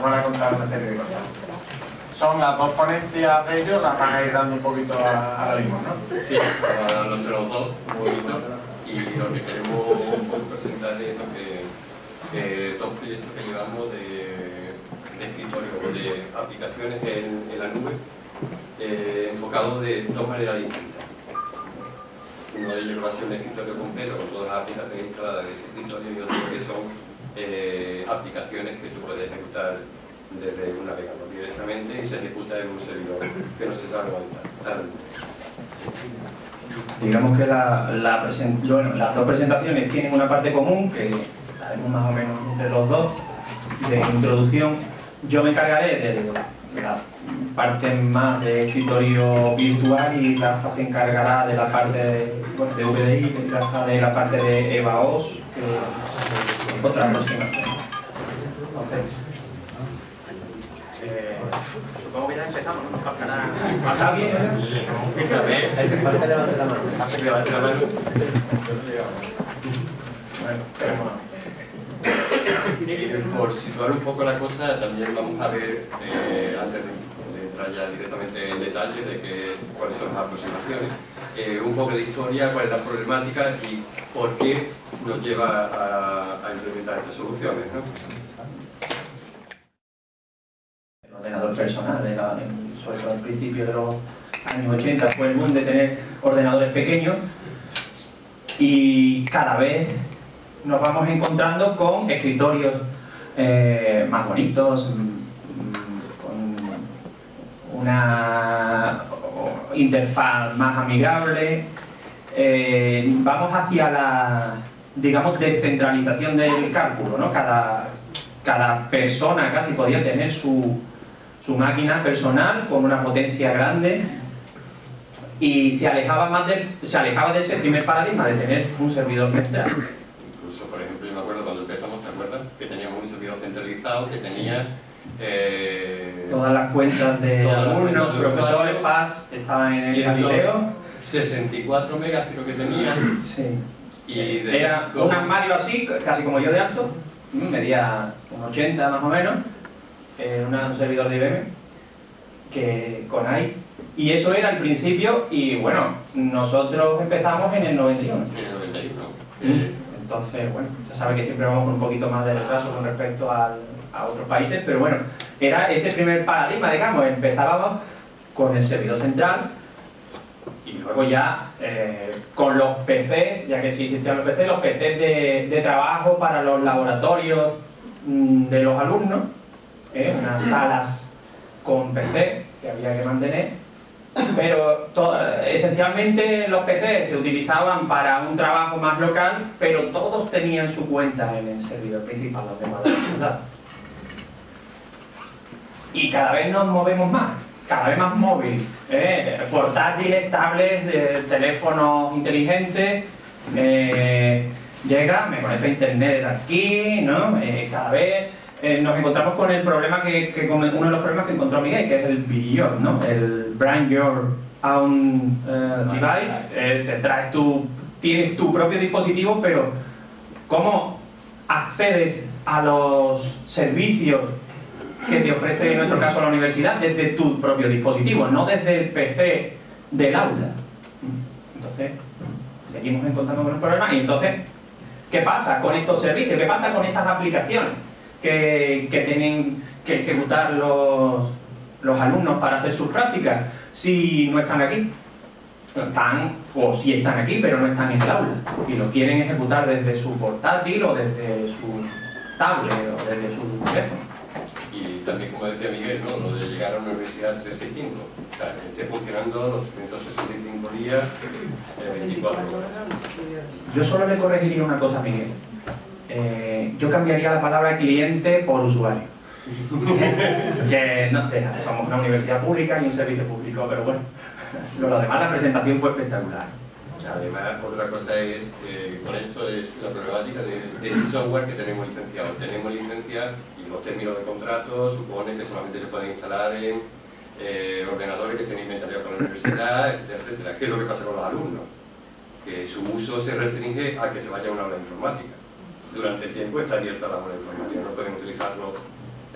van a contar una serie de cosas. Son las dos ponencias de ellos, las van a ir dando un poquito a la limón, ¿no? Sí, los de los dos, un poquito, y lo que queremos un poco presentar es lo que dos proyectos que llevamos de escritorio o de aplicaciones en la nube, enfocados de dos maneras distintas. Uno de ellos va a ser un escritorio completo con todas las aplicaciones instaladas en ese escritorio, y otro que son aplicaciones que tú puedes ejecutar desde un navegador directamente y se ejecuta en un servidor que no se sabe aguantar. Digamos que las dos presentaciones tienen una parte común, que la haremos más o menos entre los dos, de introducción. Yo me encargaré de la parte más de escritorio virtual y Rafa se encargará de la parte de VDI, Rafa de la parte de EVA-OS, que es otra aproximación. Entonces, supongo que ya empezamos, ¿no? Falta bien, Falta que levante la mano. Bueno, esperemos. Por situar un poco la cosa, también vamos a ver, antes de entrar ya directamente en detalle de cuáles son las aproximaciones, un poco de historia, cuál es la problemática y por qué nos lleva a implementar estas soluciones, ¿no? El ordenador personal, sobre todo al principio de los años 80 fue el boom de tener ordenadores pequeños, y cada vez nos vamos encontrando con escritorios más bonitos, con una interfaz más amigable. Vamos hacia la, digamos, descentralización del cálculo, ¿no? Cada persona casi podía tener su máquina personal con una potencia grande, y se alejaba de ese primer paradigma de tener un servidor central. Incluso, por ejemplo, yo me acuerdo cuando empezamos, ¿te acuerdas? Que teníamos un servidor centralizado que tenía todas las cuentas de alumnos, profesores, PAS, estaban en el Galileo. 64 megas creo que tenía. Sí. Y era un armario así, casi como yo de alto, medía un 80 más o menos, un servidor de IBM, que con ICE, y eso era el principio. Y bueno, nosotros empezamos en el 91. En el 91. Entonces, bueno, se sabe que siempre vamos con un poquito más de retraso con respecto a otros países, pero bueno, era ese primer paradigma, digamos. Empezábamos con el servidor central, y luego ya con los PCs, ya que sí existían los PCs de trabajo para los laboratorios de los alumnos, unas salas con PC que había que mantener, pero esencialmente los PC se utilizaban para un trabajo más local, pero todos tenían su cuenta en el servidor principal donde guardaban sus datos. Y cada vez nos movemos más, cada vez más móvil, portátiles, tablets, teléfonos inteligentes, llega, me conecto a internet desde aquí, ¿no? Cada vez nos encontramos con el problema uno de los problemas que encontró Miguel, que es el BYOD, ¿no? El Bring Your Own Device. Tienes tu propio dispositivo, pero ¿cómo accedes a los servicios que te ofrece, en nuestro caso, la universidad, desde tu propio dispositivo, no desde el PC del aula? Entonces, seguimos encontrando con el problema. Y entonces, ¿qué pasa con estos servicios? ¿Qué pasa con esas aplicaciones que tienen que ejecutar los alumnos para hacer sus prácticas, si no están aquí? O sí están aquí, pero no están en el aula, y lo quieren ejecutar desde su portátil, o desde su tablet, o desde su teléfono. Y también, como decía Miguel, ¿no? Lo de llegar a una universidad 365, o sea, que esté funcionando los 365 días, 24 horas. Yo solo le corregiría una cosa a Miguel. Yo cambiaría la palabra cliente por usuario. Que no, somos una universidad pública y un servicio público, pero bueno, lo demás, la presentación fue espectacular. Además, otra cosa es, con esto es la problemática de ese software que tenemos licenciado. Tenemos licencia, y los términos de contrato suponen que solamente se pueden instalar en ordenadores que tienen inventario con la universidad, etcétera, etcétera. ¿Qué es lo que pasa con los alumnos? Que su uso se restringe a que se vaya a una aula de informática. Durante el tiempo está abierta la aula de informática, no pueden utilizarlo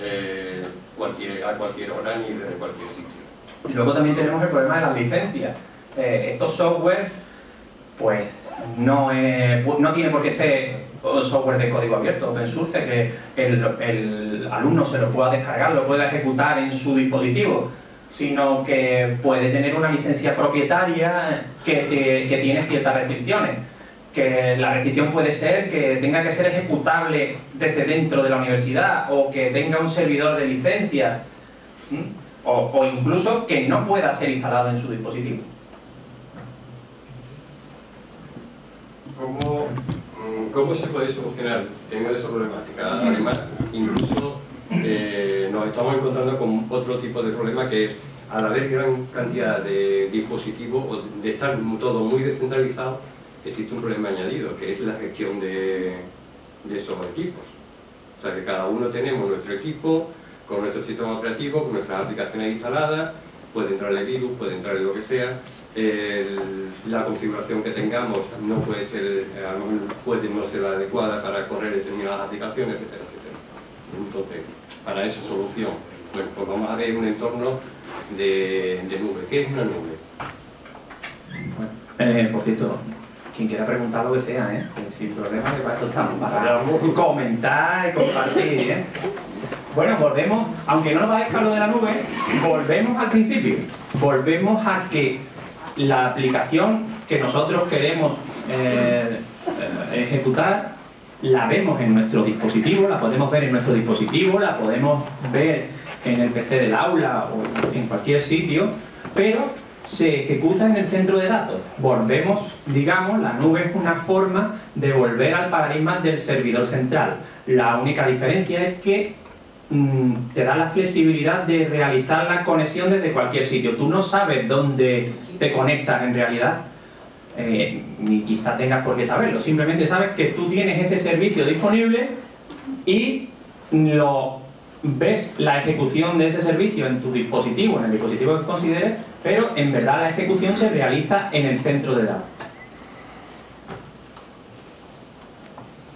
a cualquier hora ni desde cualquier sitio. Y luego también tenemos el problema de las licencias. Estos software, pues, no tiene por qué ser software de código abierto, open source, que el alumno se lo pueda descargar, lo pueda ejecutar en su dispositivo, sino que puede tener una licencia propietaria que tiene ciertas restricciones. Que la restricción puede ser que tenga que ser ejecutable desde dentro de la universidad, o que tenga un servidor de licencias, o incluso que no pueda ser instalado en su dispositivo. ¿Cómo se puede solucionar teniendo esa problemática? Además, incluso nos estamos encontrando con otro tipo de problema, que es, al haber gran cantidad de dispositivos, o de estar todo muy descentralizado, existe un problema añadido, que es la gestión de esos equipos. O sea, que cada uno tenemos nuestro equipo, con nuestro sistema operativo, con nuestras aplicaciones instaladas, puede entrarle virus, puede entrarle lo que sea, la configuración que tengamos no puede ser, a lo mejor puede no ser la adecuada para correr determinadas aplicaciones, etcétera, etcétera. Entonces, para esa solución, bueno, pues vamos a ver un entorno de nube. ¿Qué es una nube? Por cierto, quien quiera preguntar lo que sea, sin problema, que para esto estamos, para comentar y compartir, Bueno, volvemos, aunque no nos parezca lo de la nube, volvemos al principio. Volvemos a que la aplicación que nosotros queremos ejecutar, la vemos en nuestro dispositivo, la podemos ver en nuestro dispositivo, la podemos ver en el PC del aula o en cualquier sitio, pero se ejecuta en el centro de datos. Volvemos, digamos, la nube es una forma de volver al paradigma del servidor central. La única diferencia es que te da la flexibilidad de realizar la conexión desde cualquier sitio. Tú no sabes dónde te conectas en realidad, ni quizá tengas por qué saberlo. Simplemente sabes que tú tienes ese servicio disponible y ves la ejecución de ese servicio en tu dispositivo, en el dispositivo que consideres, pero en verdad la ejecución se realiza en el centro de datos.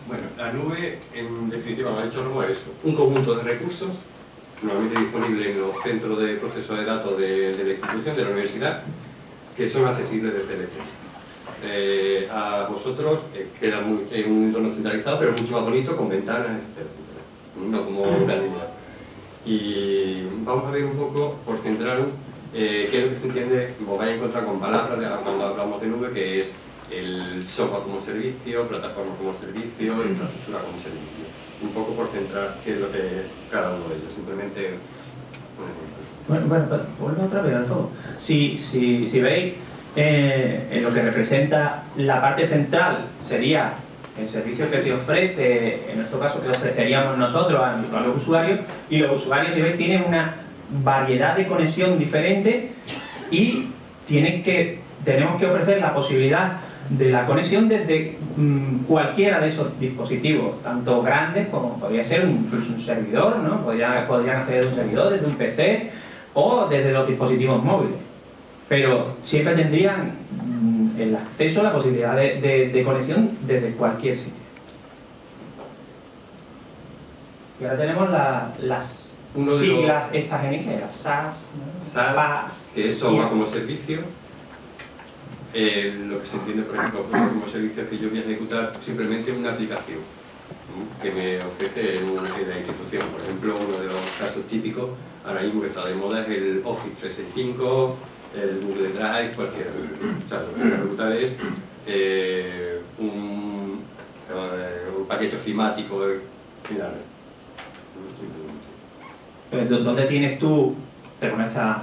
Bueno, la nube, en definitiva, lo ha hecho como eso, un conjunto de recursos, normalmente disponibles en los centros de proceso de datos de la institución, de la universidad, que son accesibles desde el exterior. A vosotros queda en un entorno centralizado, pero mucho más bonito, con ventanas, etcétera, etcétera. No como una línea. Y vamos a ver un poco, por centrar, qué es lo que se entiende, os vais a encontrar con palabras cuando hablamos de nube, que es el software como servicio, plataforma como servicio, infraestructura como servicio. Un poco por centrar qué es lo que es cada uno de ellos, simplemente... Bueno, vuelve otra vez al todo. Si veis, en lo que representa la parte central sería el servicio que te ofrece, en nuestro caso que ofreceríamos nosotros a los usuarios, y los usuarios, si veis, tienen una variedad de conexión diferente y tenemos que ofrecer la posibilidad de la conexión desde cualquiera de esos dispositivos, tanto grandes como podría ser incluso un servidor, ¿no? Podrían acceder de un servidor, desde un PC o desde los dispositivos móviles. Pero siempre tendrían el acceso, la posibilidad de conexión desde cualquier sitio. Y ahora tenemos las siglas estas en inglés, las SaaS, ¿no? SaaS, que es software como servicio. Lo que se entiende, por ejemplo, como servicio es que yo voy a ejecutar simplemente una aplicación que me ofrece en la institución. Por ejemplo, uno de los casos típicos ahora mismo que está de moda es el Office 365, el Google Drive, cualquiera. O sea, lo que voy a ejecutar es un paquete ofimático en la red. ¿Dónde tienes tú? Te conectas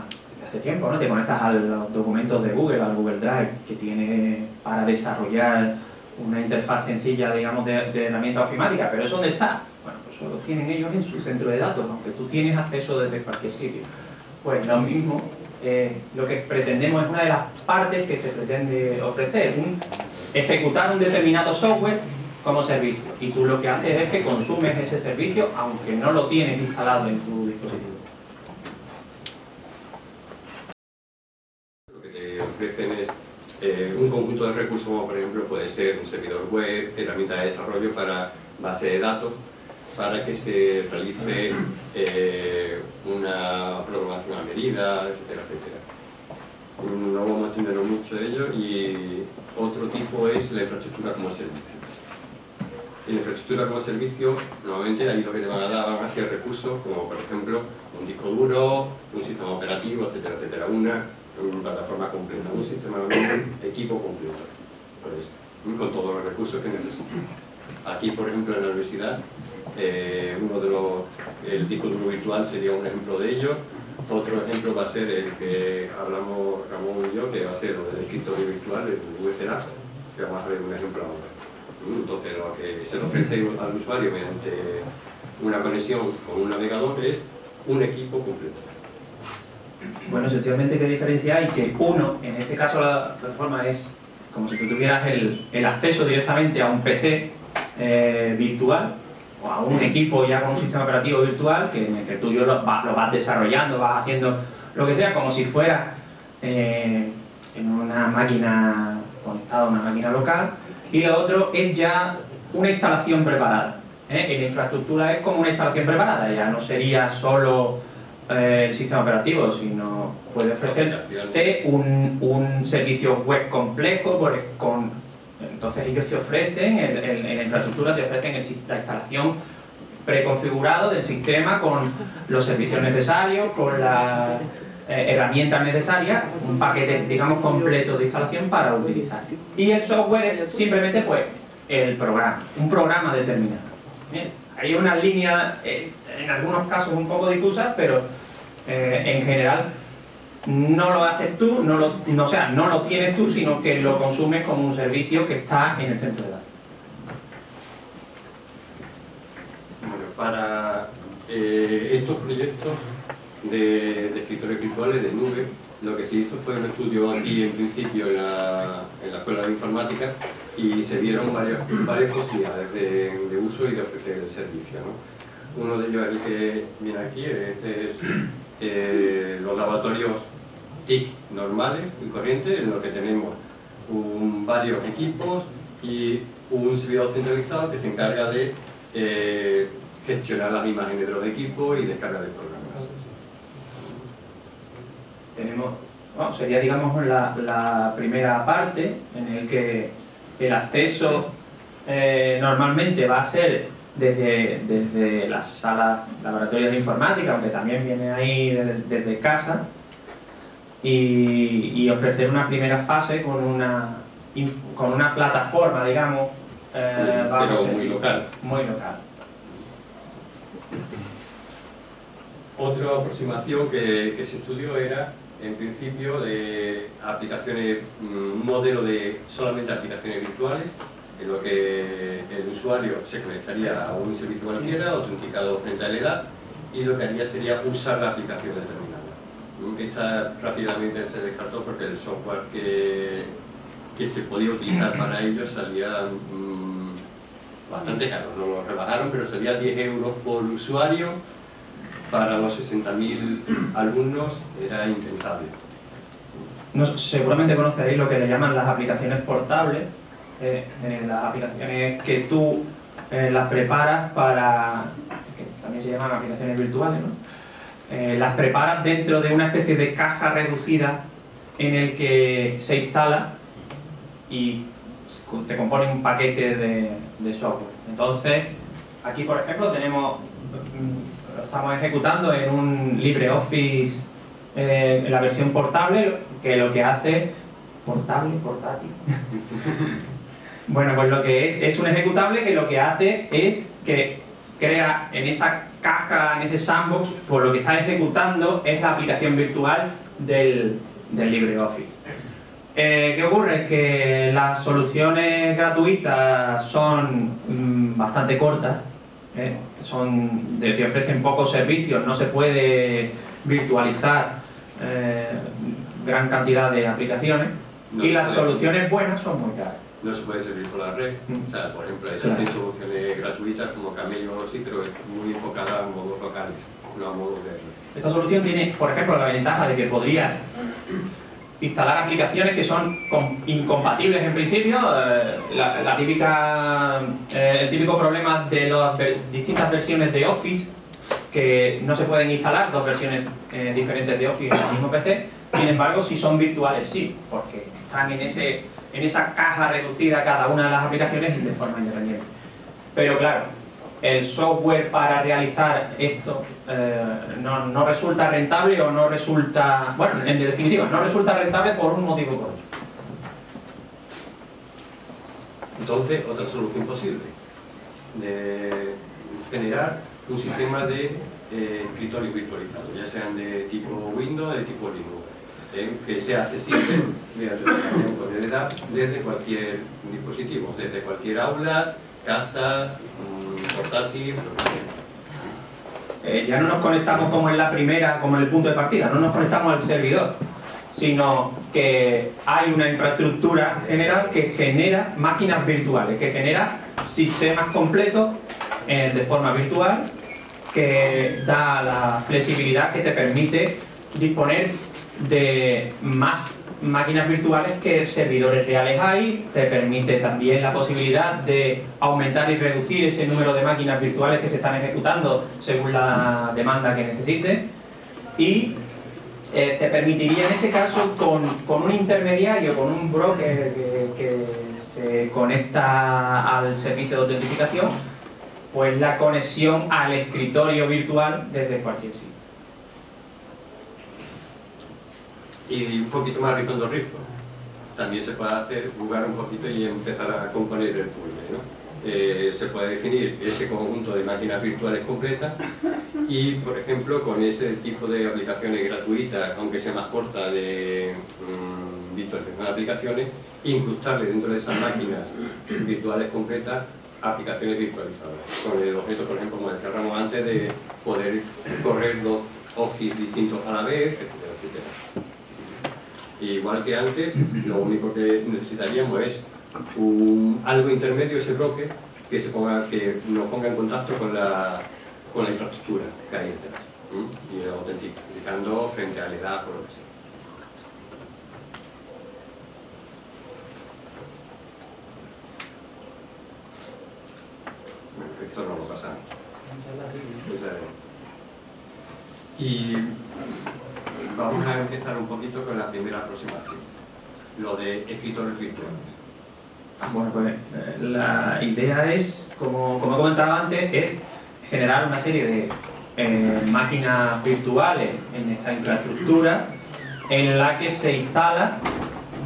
hace tiempo, ¿no? Te conectas a los documentos de Google, al Google Drive, que tiene para desarrollar una interfaz sencilla, digamos, de herramienta ofimática. ¿Pero eso dónde está? Bueno, pues eso lo tienen ellos en su centro de datos, aunque tú tienes acceso desde cualquier sitio. Pues lo mismo, lo que pretendemos es una de las partes que se pretende ofrecer, ejecutar un determinado software como servicio. Y tú lo que haces es que consumes ese servicio, aunque no lo tienes instalado en tu dispositivo. Lo que te ofrecen es un conjunto de recursos, como por ejemplo puede ser un servidor web, herramientas de desarrollo para base de datos, para que se realice una programación a medida, etcétera, etcétera. No vamos a extendernos mucho de ello. Y otro tipo es la infraestructura como servicio. En la infraestructura como servicio, normalmente ahí lo que te van a dar van a ser recursos como, por ejemplo, un disco duro, un sistema operativo, etcétera, etcétera, una plataforma completa, un sistema, un equipo completo, pues, con todos los recursos que necesita. Aquí, por ejemplo, en la universidad, el disco duro virtual sería un ejemplo de ello. Otro ejemplo va a ser el que hablamos Ramón y yo, que va a ser lo del escritorio virtual, el VCLab, que vamos a ver un ejemplo ahora. Entonces, lo que se le ofrece al usuario mediante una conexión con un navegador es un equipo completo. Bueno, sencillamente, ¿qué diferencia hay? Que uno, en este caso la plataforma es como si tú tuvieras el acceso directamente a un PC virtual o a un equipo ya con un sistema operativo virtual en el que tú lo vas desarrollando, vas haciendo lo que sea, como si fuera en una máquina conectada a una máquina local. Y lo otro es ya una instalación preparada. Y la infraestructura es como una instalación preparada, ya no sería solo el sistema operativo, sino puede ofrecerte un servicio web complejo. Entonces ellos te ofrecen, en la infraestructura te ofrecen la instalación preconfigurado del sistema con los servicios necesarios, con las herramientas necesarias, un paquete, digamos, completo de instalación para utilizar. Y el software es simplemente, pues, el programa, un programa determinado. Bien, hay unas líneas, en algunos casos un poco difusas, pero en general no lo haces tú, no lo tienes tú, sino que lo consumes como un servicio que está en el centro de datos. Bueno, para estos proyectos de escritorios virtuales de nube, lo que se hizo fue un estudio aquí en principio en la Escuela de Informática, y se dieron varias posibilidades de uso y de ofrecer el servicio, ¿no? Uno de ellos es el que viene aquí, este es los laboratorios TIC normales y corrientes, en los que tenemos varios equipos y un servidor centralizado que se encarga de gestionar las imágenes de los equipos y descarga de programas. Sería, digamos, la primera parte en el que el acceso normalmente va a ser desde las salas laboratorios de informática, aunque también viene ahí desde casa, y ofrecer una primera fase con una plataforma, digamos, pero muy local. Muy local. Otra aproximación que se estudió era, en principio, de aplicaciones, un modelo de solamente aplicaciones virtuales, en lo que el usuario se conectaría a un servicio cualquiera, autenticado frente a la edad, y lo que haría sería usar la aplicación determinada. Esta rápidamente se descartó porque el software que se podía utilizar para ello salía bastante caro. No lo rebajaron, pero salía 10 euros por usuario. Para los 60.000 alumnos era impensable. Seguramente conoceréis lo que le llaman las aplicaciones portables, las aplicaciones que tú las preparas para, que también se llaman aplicaciones virtuales, ¿no? Las preparas dentro de una especie de caja reducida en el que se instala y te compone un paquete de software. Entonces, aquí por ejemplo tenemos, lo estamos ejecutando en un LibreOffice en la versión portable, que lo que hace, portátil. Bueno, pues lo que es un ejecutable que lo que hace es que crea en esa caja, en ese sandbox, pues lo que está ejecutando es la aplicación virtual del LibreOffice. ¿Qué ocurre? Que las soluciones gratuitas son bastante cortas, te ofrecen pocos servicios, no se puede virtualizar gran cantidad de aplicaciones, y las soluciones buenas son muy caras. No se puede servir por la red. O sea, por ejemplo, existen soluciones gratuitas como Camello o algo así, pero es muy enfocada a modos locales, no a modos de red. Esta solución tiene, por ejemplo, la ventaja de que podrías instalar aplicaciones que son incompatibles en principio. El típico problema de las distintas versiones de Office, que no se pueden instalar dos versiones diferentes de Office en el mismo PC. Sin embargo, si son virtuales sí, porque están en esa caja reducida cada una de las aplicaciones de forma independiente. Pero claro, el software para realizar esto no resulta rentable, o no resulta... Bueno, en definitiva, no resulta rentable por un motivo o por otro. Entonces, otra solución posible de generar un sistema de escritorio virtualizado, ya sean de tipo Windows o de tipo Linux, que sea accesible mediante la conectividad desde cualquier dispositivo, desde cualquier aula, casa, portátil, lo que sea. Ya no nos conectamos como en la primera, como en el punto de partida, no nos conectamos al servidor, sino que hay una infraestructura general que genera máquinas virtuales, que genera sistemas completos de forma virtual, que da la flexibilidad que te permite disponer de más máquinas virtuales que servidores reales hay. Te permite también la posibilidad de aumentar y reducir ese número de máquinas virtuales que se están ejecutando según la demanda que necesite, y te permitiría en este caso con un intermediario, con un broker que se conecta al servicio de autentificación, pues la conexión al escritorio virtual desde cualquier sitio. Y un poquito más rizando rizo. También se puede jugar un poquito y empezar a componer el puzzle, ¿no? Se puede definir ese conjunto de máquinas virtuales completas y, por ejemplo, con ese tipo de aplicaciones gratuitas, aunque sea más corta, de virtualización de aplicaciones, incrustarle dentro de esas máquinas virtuales completas aplicaciones virtualizadas, con el objeto, por ejemplo, como decía Ramón antes, de poder correr dos Office distintos a la vez, etcétera, etcétera. Igual que antes, lo único que necesitaríamos es algo intermedio, ese broker, que nos ponga en contacto con la infraestructura que hay detrás, y autenticando frente a la edad, por lo que sea. Bueno, esto no lo pasamos. Y vamos a empezar un poquito con la primera aproximación, lo de escritores virtuales. Bueno, pues la idea es, como comentaba antes, es generar una serie de máquinas virtuales en esta infraestructura, en la que se instala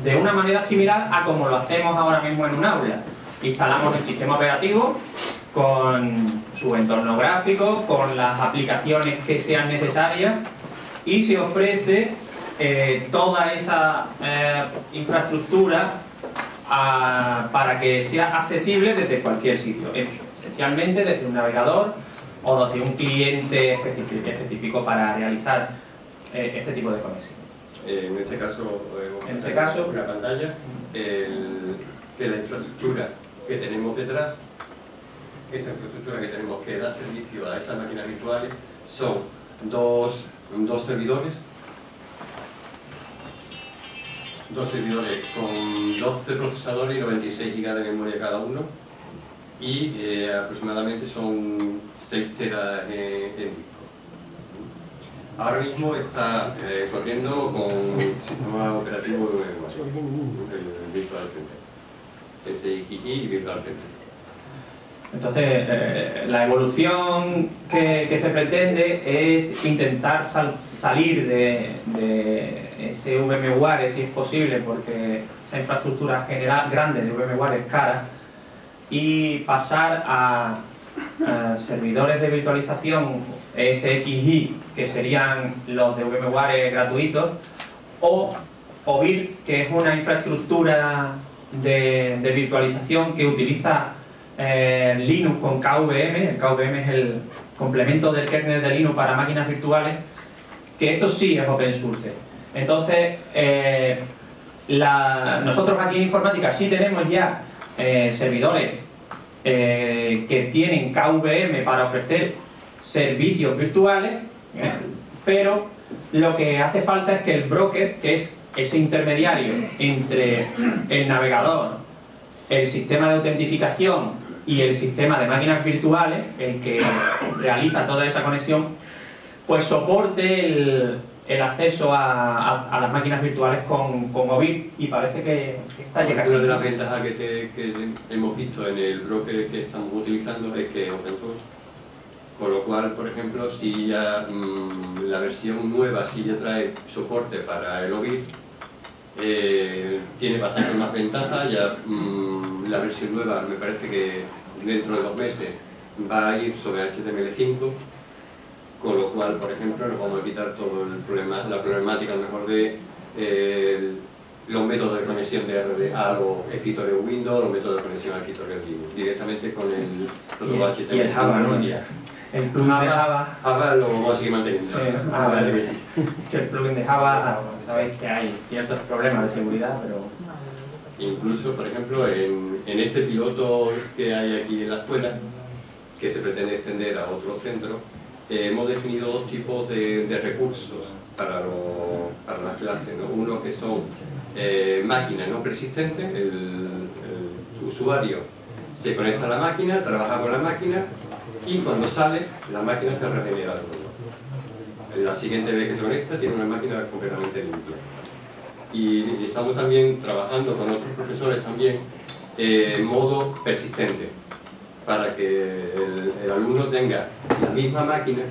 de una manera similar a como lo hacemos ahora mismo en un aula. Instalamos el sistema operativo con su entorno gráfico, con las aplicaciones que sean necesarias, y se ofrece toda esa infraestructura para que sea accesible desde cualquier sitio, esencialmente desde un navegador o desde un cliente específico para realizar este tipo de conexión. En este caso, una pantalla, que la infraestructura que tenemos detrás, esta infraestructura que tenemos que da servicio a esas máquinas virtuales, son dos servidores con 12 procesadores y 96 GB de memoria cada uno, y aproximadamente son 6 teras en disco. Ahora mismo está corriendo con sistema operativo de el Virtual Center, SXI y Virtual Center. Entonces, la evolución que se pretende es intentar salir de ese VMware, si es posible, porque esa infraestructura general grande de VMware es cara, y pasar a servidores de virtualización SXI, que serían los de VMware gratuitos, o VIRT, que es una infraestructura de virtualización que utiliza Linux con KVM. El KVM es el complemento del kernel de Linux para máquinas virtuales, que esto sí es open source. Entonces, nosotros aquí en informática sí tenemos ya servidores que tienen KVM para ofrecer servicios virtuales, pero lo que hace falta es que el broker, que es ese intermediario entre el navegador, el sistema de autentificación y el sistema de máquinas virtuales, el que realiza toda esa conexión, pues soporte el acceso a las máquinas virtuales con OBIT, y parece que está ya casi. Una de las ventajas que hemos visto en el broker que estamos utilizando es que es open source, con lo cual, por ejemplo, si ya la versión nueva si ya trae soporte para el OBIT, tiene bastante más ventaja. Ya la versión nueva me parece que dentro de 2 meses va a ir sobre HTML5, con lo cual, por ejemplo, nos vamos a quitar todo el problema, la problemática a lo mejor de los métodos de conexión de RDA a los escritorios Windows, los métodos de conexión a escritorios Linux, directamente con el protocolo HTML5. Y el Java, ¿no? El plugin de Java. Java lo vamos a seguir manteniendo. Sí, vale. Que el plugin de Java, sabéis que hay ciertos problemas de seguridad, pero... Incluso, por ejemplo, en este piloto que hay aquí en la escuela, que se pretende extender a otro centro, hemos definido 2 tipos de recursos para las clases, ¿no? Uno que son máquinas no persistentes, el usuario se conecta a la máquina, trabaja con la máquina y cuando sale, la máquina se regenera de nuevo. La siguiente vez que se conecta tiene una máquina completamente limpia. Y estamos también trabajando con otros profesores también en modo persistente, para que el alumno tenga la misma máquina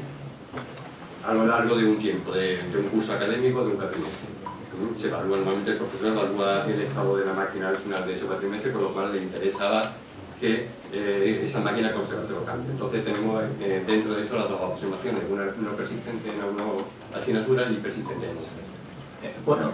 a lo largo de un tiempo, de un curso académico, de un cuatrimestre. Se evalúa, normalmente el profesor evalúa el estado de la máquina al final de ese cuatrimestre, con lo cual le interesaba que esa máquina conservase los cambios. Entonces tenemos dentro de eso las 2 aproximaciones, una no persistente en una asignatura y persistente en otra. Bueno,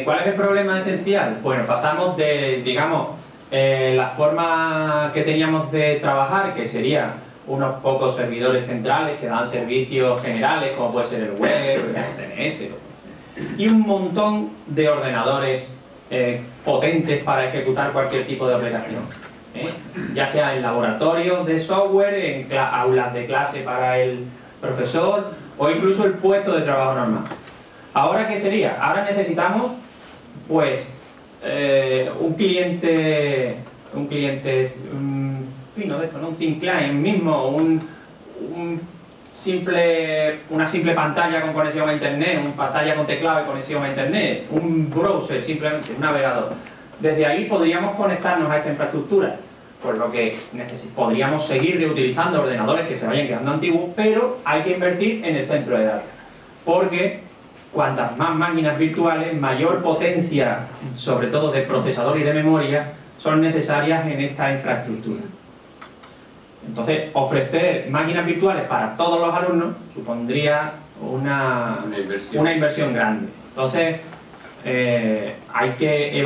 ¿cuál es el problema esencial? Bueno, pasamos de, digamos, la forma que teníamos de trabajar, que sería unos pocos servidores centrales que dan servicios generales, como puede ser el web, el DNS, y un montón de ordenadores potentes para ejecutar cualquier tipo de aplicación, ya sea en laboratorios de software, en aulas de clase para el profesor o incluso el puesto de trabajo normal. ¿Ahora qué sería? Ahora necesitamos, pues, un cliente fino de esto, ¿no? Un thin client mismo, una simple pantalla con conexión a internet, una pantalla con teclado y conexión a internet, un browser, simplemente un navegador. Desde ahí podríamos conectarnos a esta infraestructura, por lo que podríamos seguir reutilizando ordenadores que se vayan quedando antiguos, pero hay que invertir en el centro de datos, porque cuantas más máquinas virtuales, mayor potencia, sobre todo de procesador y de memoria, son necesarias en esta infraestructura. Entonces, ofrecer máquinas virtuales para todos los alumnos supondría una inversión grande. Entonces, hay que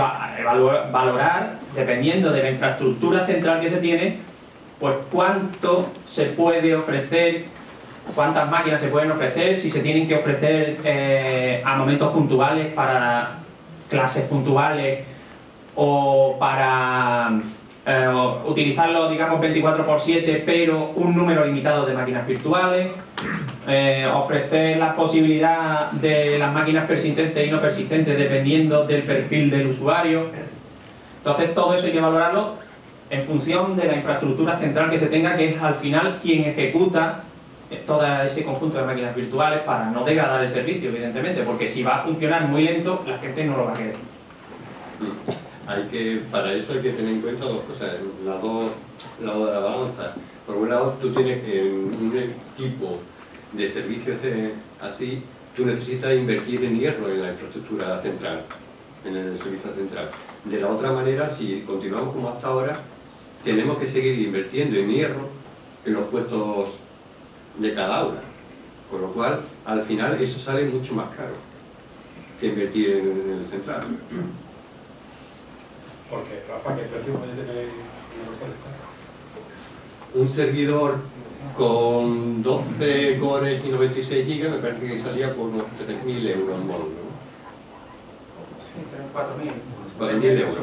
valorar, dependiendo de la infraestructura central que se tiene, pues cuánto se puede ofrecer, cuántas máquinas se pueden ofrecer, si se tienen que ofrecer a momentos puntuales para clases puntuales o para utilizarlo, digamos, 24/7, pero un número limitado de máquinas virtuales, ofrecer la posibilidad de las máquinas persistentes y no persistentes dependiendo del perfil del usuario. Entonces todo eso hay que valorarlo en función de la infraestructura central que se tenga, que es al final quien ejecuta todo ese conjunto de máquinas virtuales, para no degradar el servicio, evidentemente, porque si va a funcionar muy lento, la gente no lo va a querer. Para eso hay que tener en cuenta 2 cosas, las dos lados de la balanza. Por un lado, tú tienes un equipo de servicios así, tú necesitas invertir en hierro en la infraestructura central, en el servicio central. De la otra manera, si continuamos como hasta ahora, tenemos que seguir invirtiendo en hierro en los puestos de cada aula, con lo cual al final eso sale mucho más caro que invertir en el central. Porque Rafa, ¿qué precio puede tener una cosa de esta? Un servidor con 12 cores y 96 GB me parece que salía por unos 3.000 euros al módulo. Sí, 4.000 euros.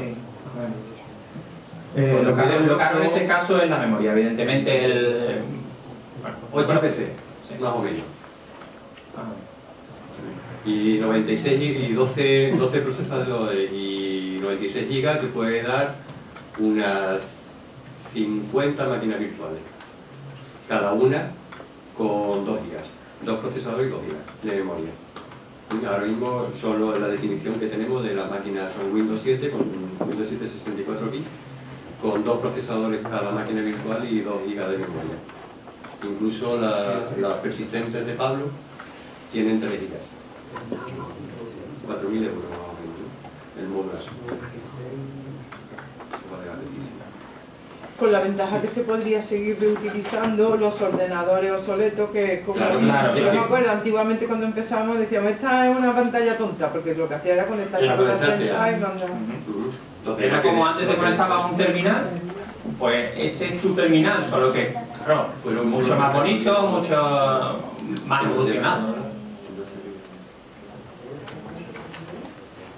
Sí. Lo caro en este caso es la memoria, evidentemente el... 8 PC, sí. más o menos. Y 96 y 12 procesadores y 96 GB te puede dar unas 50 máquinas virtuales. Cada una con 2 GB. 2 procesadores y 2 GB de memoria. Ahora mismo solo la definición que tenemos de las máquinas son Windows 7 con Windows 7 64 bits con 2 procesadores cada máquina virtual y 2 GB de memoria. Incluso las persistentes de Pablo tienen 3 GB. 4.000 euros más o menos, ¿no? El módulo. Con la ventaja que se podría seguir reutilizando los ordenadores obsoletos, que como Claro. yo me acuerdo antiguamente cuando empezamos decíamos esta es una pantalla tonta, porque lo que hacía era conectarse a la pantalla y mandar. Era como antes te conectabas a un terminal, pues este es tu terminal, solo que, claro, mucho más bonito, mucho más evolucionado, ¿no?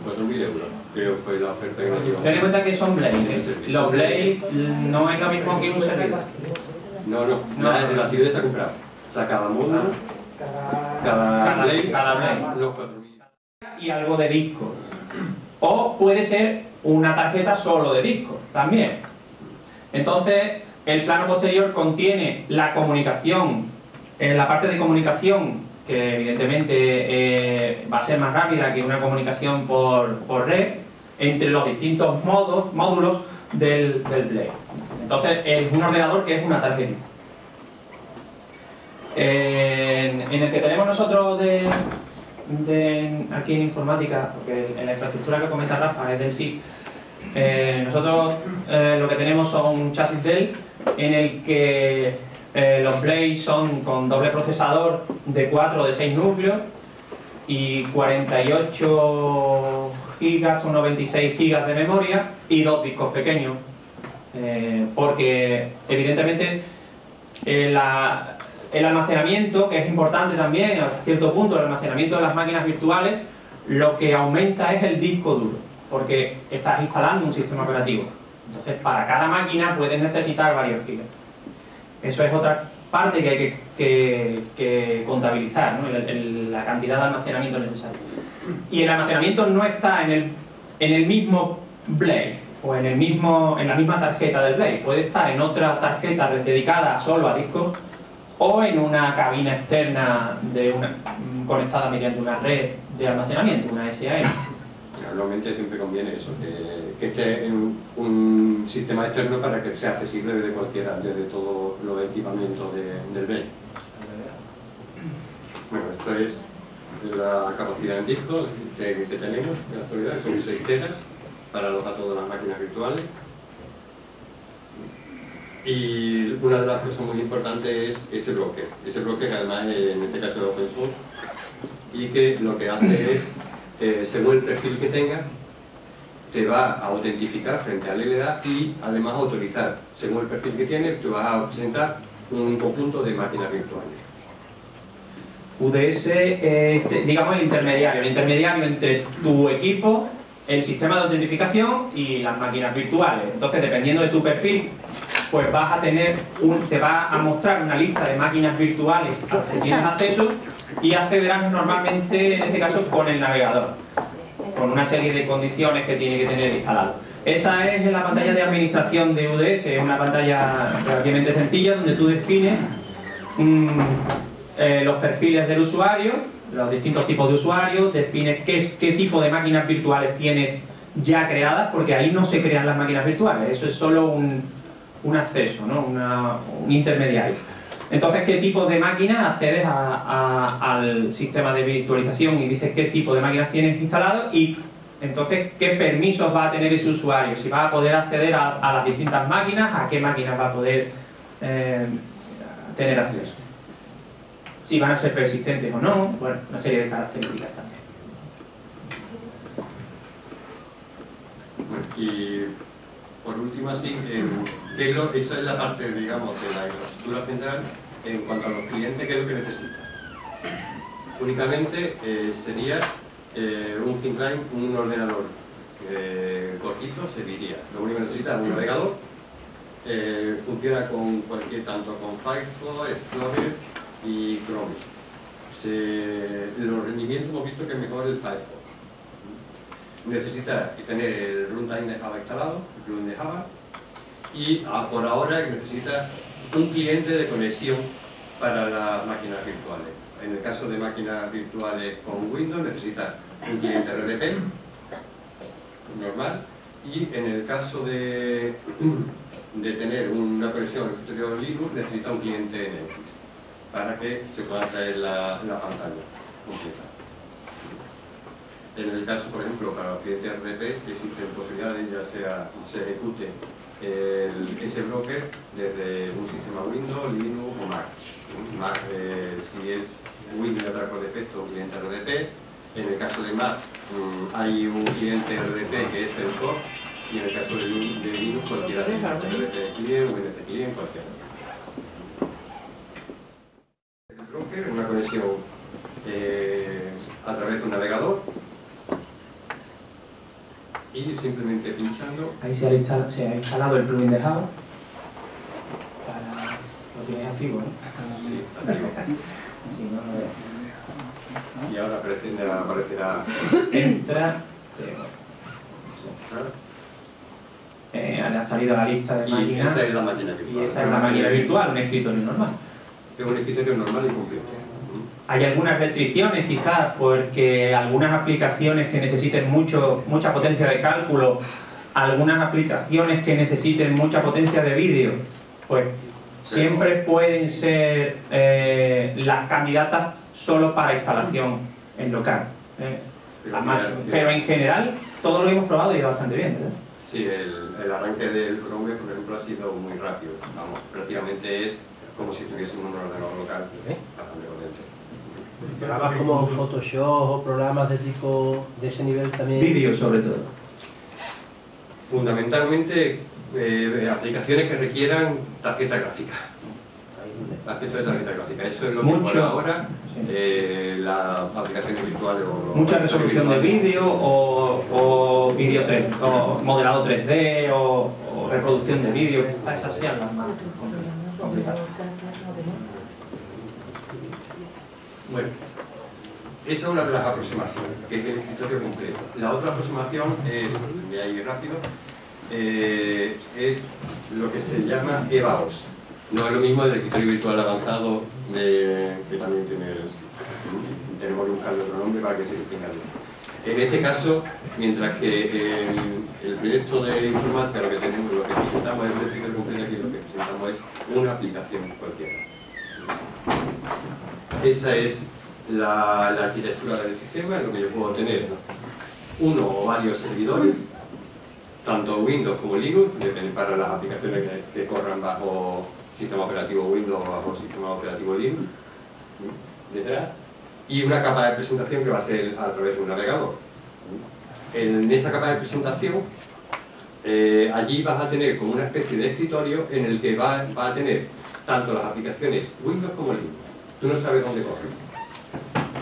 4.000 euros, creo que fue la oferta que nos dio. Ten en cuenta que son Blade, ¿eh? Los Blade no es lo mismo que un servidor. No, el activo está comprado. O sea, cada módulo, cada Blade, los 4.000. Y algo de disco. O puede ser una tarjeta solo de disco, también. Entonces, el plano posterior contiene la comunicación, la parte de comunicación, que evidentemente va a ser más rápida que una comunicación por red, entre los distintos módulos del Blade. Entonces, es un ordenador que es una tarjetita. En el que tenemos nosotros aquí en informática, porque en la infraestructura que comenta Rafa es del SIG, nosotros lo que tenemos son un chasis Dell en el que los Blade son con doble procesador de 4 o de 6 núcleos y 48 GB o 96 GB de memoria y 2 discos pequeños, porque evidentemente el almacenamiento, que es importante también a cierto punto, el almacenamiento de las máquinas virtuales, lo que aumenta es el disco duro, porque estás instalando un sistema operativo. Entonces, para cada máquina puedes necesitar varios gigas. Eso es otra parte que hay que contabilizar, ¿no? La cantidad de almacenamiento necesario. Y el almacenamiento no está en el mismo Blade o en la misma tarjeta del Blade. Puede estar en otra tarjeta dedicada solo a discos o en una cabina externa conectada mediante una red de almacenamiento, una SAN. Normalmente siempre conviene eso, que esté en un sistema externo para que sea accesible desde todos los equipamientos del Blade. Bueno, esto es la capacidad en disco que tenemos en la actualidad, que son 6 teras para alojar todas las máquinas virtuales. Y una de las cosas muy importantes es ese bloque que además en este caso es open source y que lo que hace es, según el perfil que tenga, te va a autentificar frente al LDA y además autorizar, según el perfil que tiene, te va a presentar un conjunto de máquinas virtuales. UDS es, digamos, el intermediario entre tu equipo, el sistema de autentificación y las máquinas virtuales. Entonces, dependiendo de tu perfil, pues vas a tener te va a mostrar una lista de máquinas virtuales a las que tienes acceso y accederás normalmente, en este caso, con el navegador, con una serie de condiciones que tiene que tener instalado. Esa es la pantalla de administración de UDS, es una pantalla relativamente sencilla donde tú defines los perfiles del usuario, los distintos tipos de usuarios, defines qué tipo de máquinas virtuales tienes ya creadas, porque ahí no se crean las máquinas virtuales, eso es solo un acceso, ¿no? un intermediario. Entonces, ¿qué tipo de máquinas accedes al sistema de virtualización? Y dices qué tipo de máquinas tienes instalado y entonces qué permisos va a tener ese usuario, si va a poder acceder a las distintas máquinas, a qué máquinas va a poder tener acceso, si van a ser persistentes o no, bueno, una serie de características también. Bueno, y por último, así, esa es la parte, digamos, de la infraestructura central en cuanto a los clientes, ¿qué es lo que necesitan? Únicamente sería un thin client, un ordenador cortito, serviría. Lo único que necesita es un navegador, funciona con tanto con Firefox, Explorer y Chrome. los rendimientos hemos visto que es mejor el Firefox. Necesita tener el runtime de Java instalado, el plugin de Java, y por ahora necesita un cliente de conexión para las máquinas virtuales. En el caso de máquinas virtuales con Windows necesita un cliente RDP normal, y en el caso de tener una conexión al escritorio Linux necesita un cliente Netflix para que se pueda traer la pantalla completa. En el caso, por ejemplo, para los clientes RDP existen posibilidades, ya sea se ejecute ese broker desde un sistema Windows, Linux o Mac. Mac, si es Windows trae por defecto un cliente RDP. En el caso de Mac hay un cliente RDP que es el core, y en el caso de Linux cualquiera de RDP client o NC client, cualquiera. El broker es una conexión a través de un navegador, y simplemente pinchando. Ahí se ha instalado el plugin de Java. Lo tienes activo, ¿no? Sí, activo. Sí, no lo veo. Y ahora aparecerá. Entra. Ha salido la lista de Y máquinas. esa es la máquina virtual. Y esa es la máquina virtual, un escritorio normal. Es un escritorio normal y completo. Hay algunas restricciones quizás porque algunas aplicaciones que necesiten mucha potencia de cálculo, algunas aplicaciones que necesiten mucha potencia de vídeo, pues siempre pueden ser las candidatas solo para instalación en local. Pero en general todo lo hemos probado y va bastante bien, ¿verdad? Sí, el arranque del Chrome, por ejemplo, ha sido muy rápido. Vamos, prácticamente es como si tuviese un ordenador local bastante potente. ¿Programas como Photoshop o programas de tipo de ese nivel también? Vídeo sobre todo. Fundamentalmente aplicaciones que requieran tarjeta gráfica. Aspecto de tarjeta gráfica. Eso es lo que por ahora las aplicaciones virtuales o mucha resolución de vídeo o vídeo 3 o modelado 3D o reproducción de vídeo. Esas sean las más complicadas. Bueno, esa es una de las aproximaciones, que es el escritorio completo. La otra aproximación es, voy a ir rápido, es lo que se llama EVAOS. No es lo mismo el escritorio virtual avanzado que también tenemos que buscarle otro nombre para que se distinga bien. En este caso, mientras que el proyecto de informática lo que presentamos es un escritorio completo, aquí lo que presentamos es una aplicación cualquiera. Esa es la arquitectura del sistema, en lo que yo puedo tener uno o varios servidores, tanto Windows como Linux, para las aplicaciones que corran bajo sistema operativo Windows o bajo sistema operativo Linux, detrás, y una capa de presentación que va a ser a través de un navegador. En esa capa de presentación, allí vas a tener como una especie de escritorio en el que va a tener tanto las aplicaciones Windows como Linux. Tú no sabes dónde corren.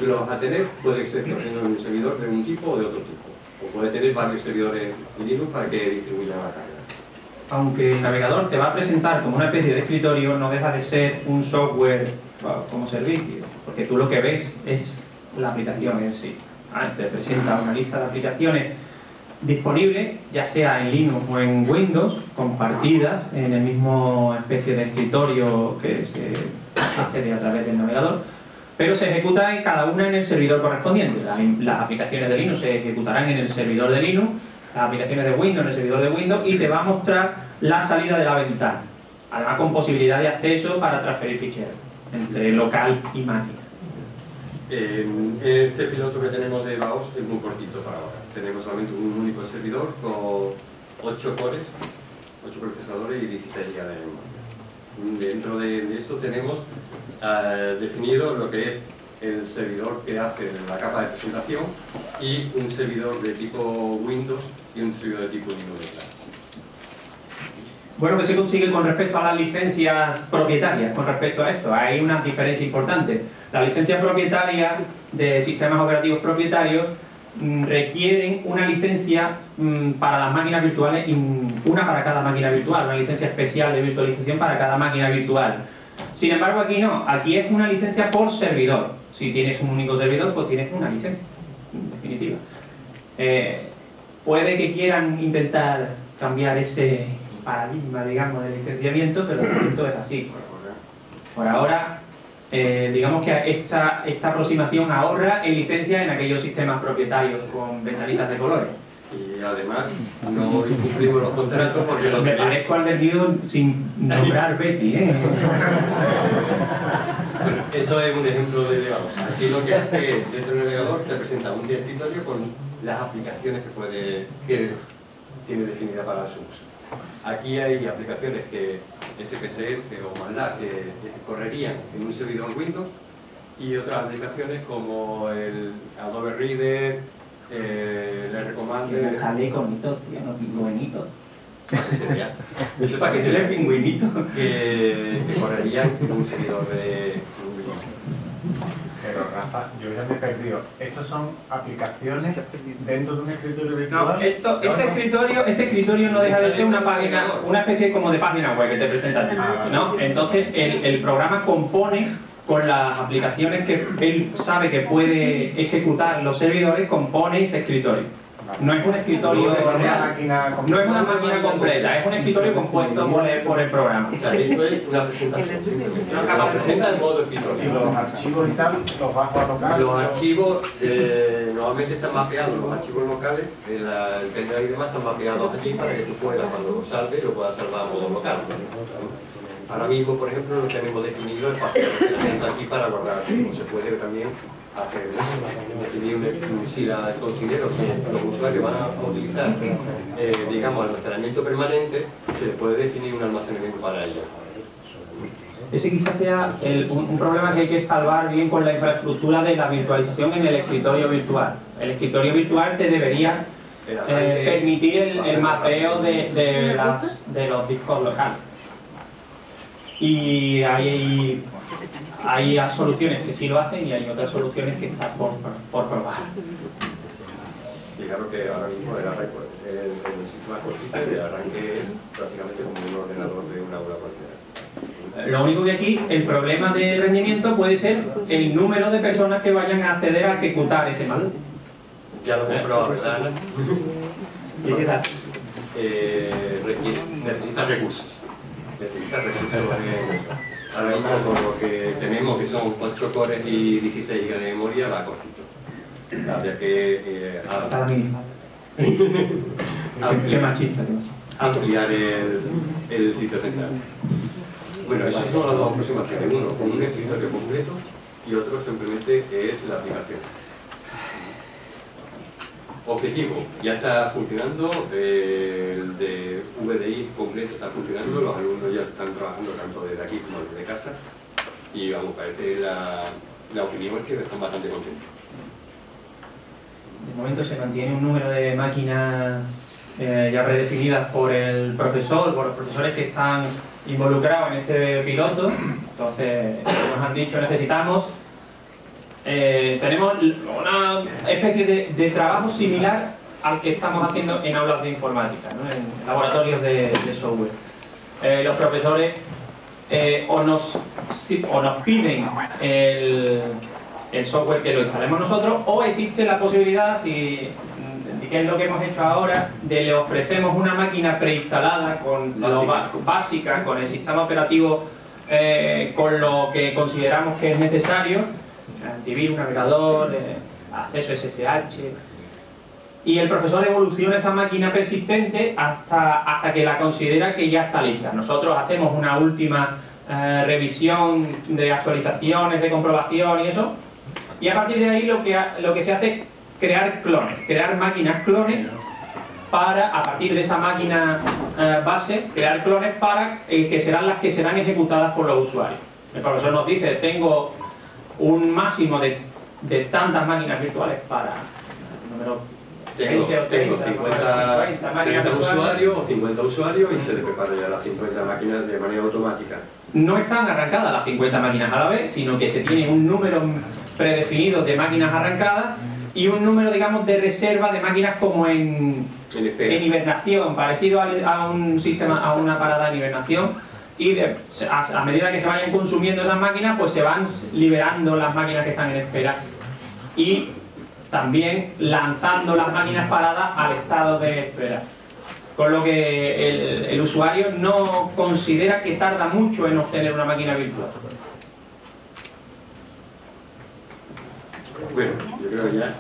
Tú lo vas a tener, puede ser en un servidor de un tipo o de otro tipo. O puede tener varios servidores Linux para que distribuyan la carga. Aunque el navegador te va a presentar como una especie de escritorio, no deja de ser un software como servicio, porque tú lo que ves es la aplicación en sí. Te presenta una lista de aplicaciones disponibles, ya sea en Linux o en Windows, compartidas en el mismo especie de escritorio que se accede a través del navegador, pero se ejecuta cada una en el servidor correspondiente. Las aplicaciones de Linux se ejecutarán en el servidor de Linux, las aplicaciones de Windows en el servidor de Windows, y te va a mostrar la salida de la ventana, además con posibilidad de acceso para transferir ficheros entre local y máquina. Este piloto que tenemos de EVAOS es muy cortito para ahora. Tenemos solamente un único servidor con 8 cores, 8 procesadores y 16 GB de memoria. Dentro de eso tenemos definido lo que es el servidor que hace la capa de presentación y un servidor de tipo Windows y un servidor de tipo Linux detrás. Bueno, ¿qué se consigue con respecto a las licencias propietarias? Con respecto a esto, hay una diferencia importante. Las licencias propietarias de sistemas operativos propietarios requieren una licencia para las máquinas virtuales, una para cada máquina virtual, una licencia especial de virtualización para cada máquina virtual. Sin embargo, aquí no, aquí es una licencia por servidor. Si tienes un único servidor, pues tienes una licencia, en definitiva. Puede que quieran intentar cambiar ese paradigma, digamos, de licenciamiento, pero de momento es así. Por ahora, digamos que esta aproximación ahorra en licencia en aquellos sistemas propietarios con ventanitas de colores. Y además no incumplimos los contratos porque los Me parezco al vendido sin nombrar Betty, ¿eh? Bueno, eso es un ejemplo de legado. Aquí lo que hace es, dentro del navegador te presenta un directorio con las aplicaciones que tiene definida para su uso. Aquí hay aplicaciones que SPSS o MATLAB que correrían en un servidor Windows y otras aplicaciones como el Adobe Reader, el R-Commander. Jaleco, bonito, tío, no, pingüinito. Eso para que se lea pingüinito que correrían en un servidor de Windows. Pero Rafa, yo ya me he perdido. ¿Estos son aplicaciones dentro de un escritorio virtual? No, este escritorio no deja de ser una página, una especie como de página web que te presenta, ¿no? Entonces el programa compone con las aplicaciones que él sabe que puede ejecutar los servidores, compone ese escritorio. No es un escritorio real, no es una máquina completa, es un escritorio compuesto por el programa. O sea, esto es una presentación simplemente. Se la presenta en modo Y escritorio. los archivos y tal, los bajo a local. Los archivos normalmente están mapeados, los archivos locales, el pendrive y demás están mapeados allí para que tú puedas, cuando lo salves, lo puedas salvar a modo local. Ahora mismo, por ejemplo, no tenemos definido el espacio de almacenamiento aquí para guardar archivos. Se puede también hacer, definir si la considero que los usuarios van a utilizar, digamos, almacenamiento permanente, se le puede definir un almacenamiento para ello. Ese quizás sea un problema que hay que salvar bien con la infraestructura de la virtualización en el escritorio virtual. El escritorio virtual te debería permitir el mapeo de los discos locales. Y hay soluciones que sí lo hacen y hay otras soluciones que están por probar. Y claro que ahora mismo el sistema consiste de arranque es prácticamente como un ordenador de una aula cualquiera. Lo único que aquí, el problema de rendimiento puede ser el número de personas que vayan a acceder a ejecutar ese manual. Ya lo hemos probado, ¿verdad? ¿Y qué tal? Necesita recursos. Ahora mismo con lo que tenemos, que son 8 cores y 16 GB de memoria, va cortito. Habría que Cada minifal. Qué machista. ampliar el sitio central. Bueno, esas son las dos aproximaciones. Uno con un escritorio completo y otro simplemente que es la aplicación. Objetivo, ya está funcionando, el de VDI completo está funcionando, los alumnos ya están trabajando tanto desde aquí como desde casa y vamos, parece la opinión es que están bastante contentos. De momento se mantiene un número de máquinas ya predefinidas por el profesor, por los profesores que están involucrados en este piloto. Entonces, como nos han dicho, necesitamos tenemos una especie de trabajo similar al que estamos haciendo en aulas de informática, ¿no? En laboratorios de software. Los profesores o nos piden el software que lo instalemos nosotros, o existe la posibilidad, que es lo que hemos hecho ahora, de le ofrecemos una máquina preinstalada con básica, con el sistema operativo con lo que consideramos que es necesario, antivirus, navegador, acceso SSH, y el profesor evoluciona esa máquina persistente hasta que la considera que ya está lista. Nosotros hacemos una última revisión de actualizaciones, de comprobación y eso, y a partir de ahí lo que se hace es crear clones, crear máquinas clones para, a partir de esa máquina base, crear clones para que serán las que serán ejecutadas por los usuarios. El profesor nos dice, tengo un máximo de tantas máquinas virtuales para el número 20 o 30, 50 usuarios o 50 usuarios y se le prepara ya las 50 máquinas de manera automática. No están arrancadas las 50 máquinas a la vez, sino que se tiene un número predefinido de máquinas arrancadas y un número, digamos, de reserva de máquinas como en hibernación, parecido a un sistema, a una parada en hibernación, y a medida que se vayan consumiendo esas máquinas, pues se van liberando las máquinas que están en espera y también lanzando las máquinas paradas al estado de espera. Con lo que el usuario no considera que tarda mucho en obtener una máquina virtual. Bueno, yo creo que ya.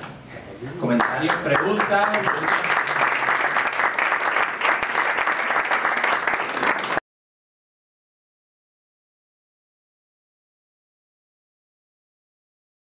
¿Comentarios? ¿Preguntas?